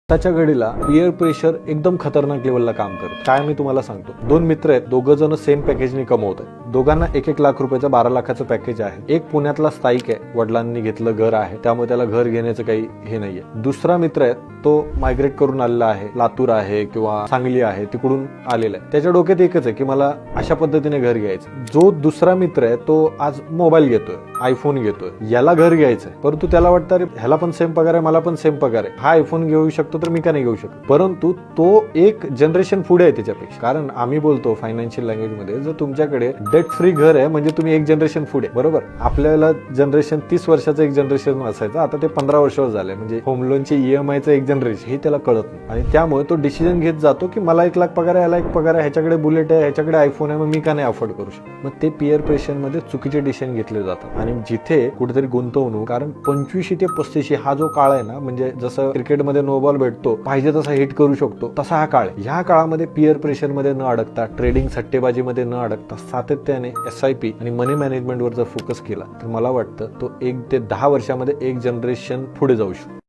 त्याच्या घडीला peer pressure एकदम खतरनाक लेवलला काम करतं. काय मी तुम्हाला सांगतो, दोन मित्र आहेत, दोघं जण सेम पॅकेजने कमवत आहेत. दोघांना 1-1 लाख रुपयाचं 12 लाखाचं पॅकेज आहे. एक पुण्यातला स्थायिक आहे, वडिलांनी घेतलं घर आहे, त्यामुळे त्याला घर घेण्याचं काही हे नाहीये. दुसरा मित्र आहे, तो मायग्रेट करून आलेला आहे, लातूर आहे किंवा सांगली आहे, तिकडून आलेला आहे. त्याच्या डोक्यात एकच आहे की मला अशा पद्धतीने घर घ्यायचं. जो दुसरा मित्र आहे तो आज मोबाईल घेतोय, आयफोन घेतोय, याला घर घ्यायचंय, परंतु त्याला वाटतं अरे ह्याला पण सेम पगार आहे, मला पण सेम पगार आहे, हा आयफोन घेऊ शकतो तर मी का नाही घेऊ शकत. परंतु तो एक जनरेशन पुढे आहे त्याच्यापेक्षा. कारण आम्ही बोलतो फायनान्शियल लँग्वेज मध्ये, जर तुमच्याकडे डेट फ्री घर आहे म्हणजे तुम्ही एक जनरेशन पुढे. बरोबर, आपल्याला जनरेशन 30 वर्षाचं एक जनरेशन असायचं, आता ते 15 वर्षावर झालंय. म्हणजे होम लोनचे ईएमआयचं एक जनरेशन, हे त्याला कळत नाही. आणि त्यामुळे तो डिसिजन घेत जातो की मला 1 लाख पगार आहे, याला 1 पगार आहे, ह्याच्याकडे बुलेट आहे, ह्याच्याकडे आयफोन आहे, मग मी का नाही अफोर्ड करू शकतो. मग ते पियर प्रेशर मध्ये चुकीचे डिसिजन घेतले जातात. आणि जिथे कुठेतरी गुंतवणूक, कारण 25 ते 35 हा जो काळ आहे ना, म्हणजे जसं क्रिकेटमध्ये नो बॉल भेटतो, पाहिजे तसा हिट करू शकतो, तसा हा काळ आहे. ह्या काळामध्ये पियर प्रेशर मध्ये न अडकता, ट्रेडिंग सट्टेबाजीमध्ये न अडकता, सातत्याने SIP आणि मनी मॅनेजमेंटवर जर फोकस केला तर मला वाटतं तो 1 ते 10 वर्षामध्ये एक जनरेशन पुढे जाऊ शकतो.